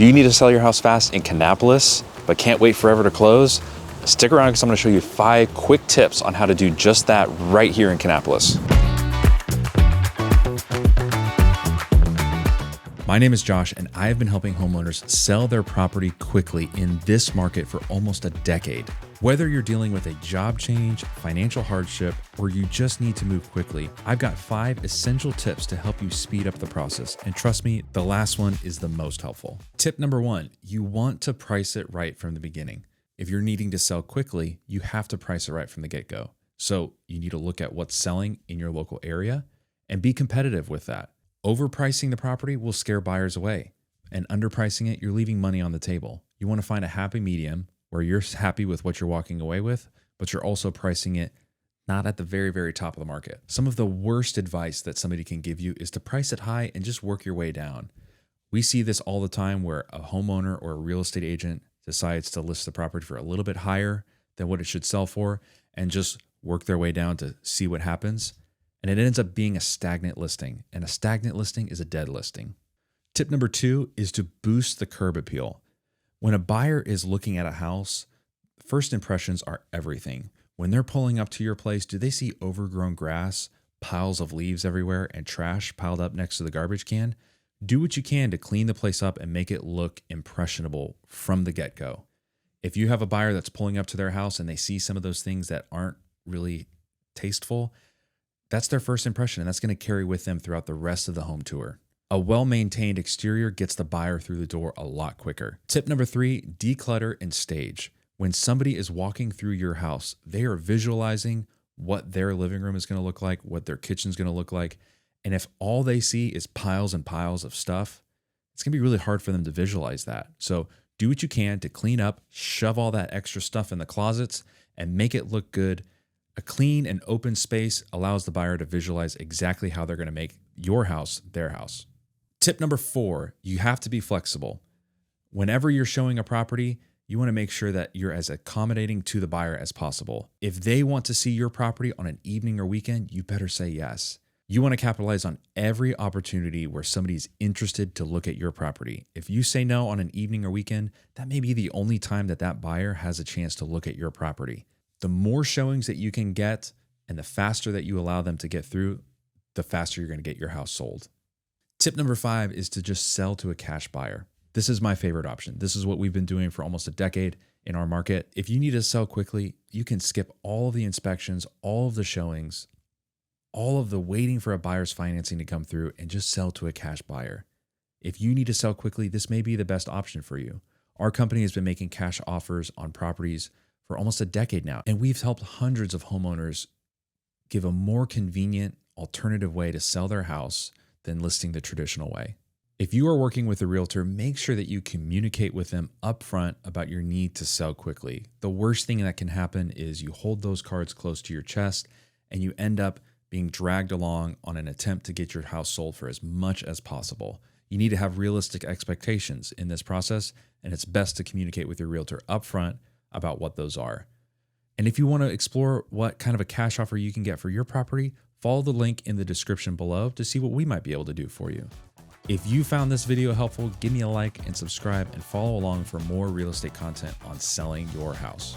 Do you need to sell your house fast in Kannapolis, but can't wait forever to close? Stick around because I'm going to show you 5 quick tips on how to do just that right here in Kannapolis. My name is Josh, and I have been helping homeowners sell their property quickly in this market for almost a decade. Whether you're dealing with a job change, financial hardship, or you just need to move quickly, I've got 5 essential tips to help you speed up the process. And trust me, the last one is the most helpful. Tip number 1, you want to price it right from the beginning. If you're needing to sell quickly, you have to price it right from the get-go. So you need to look at what's selling in your local area and be competitive with that. Overpricing the property will scare buyers away, and underpricing it, you're leaving money on the table. You want to find a happy medium where you're happy with what you're walking away with, but you're also pricing it not at the very, very top of the market. Some of the worst advice that somebody can give you is to price it high and just work your way down. We see this all the time where a homeowner or a real estate agent decides to list the property for a little bit higher than what it should sell for and just work their way down to see what happens. And it ends up being a stagnant listing, and a stagnant listing is a dead listing. Tip number 2 is to boost the curb appeal. When a buyer is looking at a house, first impressions are everything. When they're pulling up to your place, do they see overgrown grass, piles of leaves everywhere, and trash piled up next to the garbage can? Do what you can to clean the place up and make it look impressionable from the get-go. If you have a buyer that's pulling up to their house and they see some of those things that aren't really tasteful, that's their first impression, and that's going to carry with them throughout the rest of the home tour. A well-maintained exterior gets the buyer through the door a lot quicker. Tip number 3, declutter and stage. When somebody is walking through your house, they are visualizing what their living room is going to look like, what their kitchen is going to look like. And if all they see is piles and piles of stuff, it's going to be really hard for them to visualize that. So do what you can to clean up, shove all that extra stuff in the closets, and make it look good. A clean and open space allows the buyer to visualize exactly how they're going to make your house their house. Tip number 4, you have to be flexible. Whenever you're showing a property, you want to make sure that you're as accommodating to the buyer as possible. If they want to see your property on an evening or weekend, you better say yes. You want to capitalize on every opportunity where somebody's interested to look at your property. If you say no on an evening or weekend, that may be the only time that that buyer has a chance to look at your property. The more showings that you can get and the faster that you allow them to get through, the faster you're going to get your house sold. Tip number 5 is to just sell to a cash buyer. This is my favorite option. This is what we've been doing for almost a decade in our market. If you need to sell quickly, you can skip all of the inspections, all of the showings, all of the waiting for a buyer's financing to come through, and just sell to a cash buyer. If you need to sell quickly, this may be the best option for you. Our company has been making cash offers on properties for almost a decade now, and we've helped hundreds of homeowners give a more convenient alternative way to sell their house than listing the traditional way. If you are working with a realtor, make sure that you communicate with them upfront about your need to sell quickly. The worst thing that can happen is you hold those cards close to your chest and you end up being dragged along on an attempt to get your house sold for as much as possible. You need to have realistic expectations in this process, and it's best to communicate with your realtor upfront about what those are. And if you want to explore what kind of a cash offer you can get for your property, follow the link in the description below to see what we might be able to do for you. If you found this video helpful, give me a like and subscribe and follow along for more real estate content on selling your house.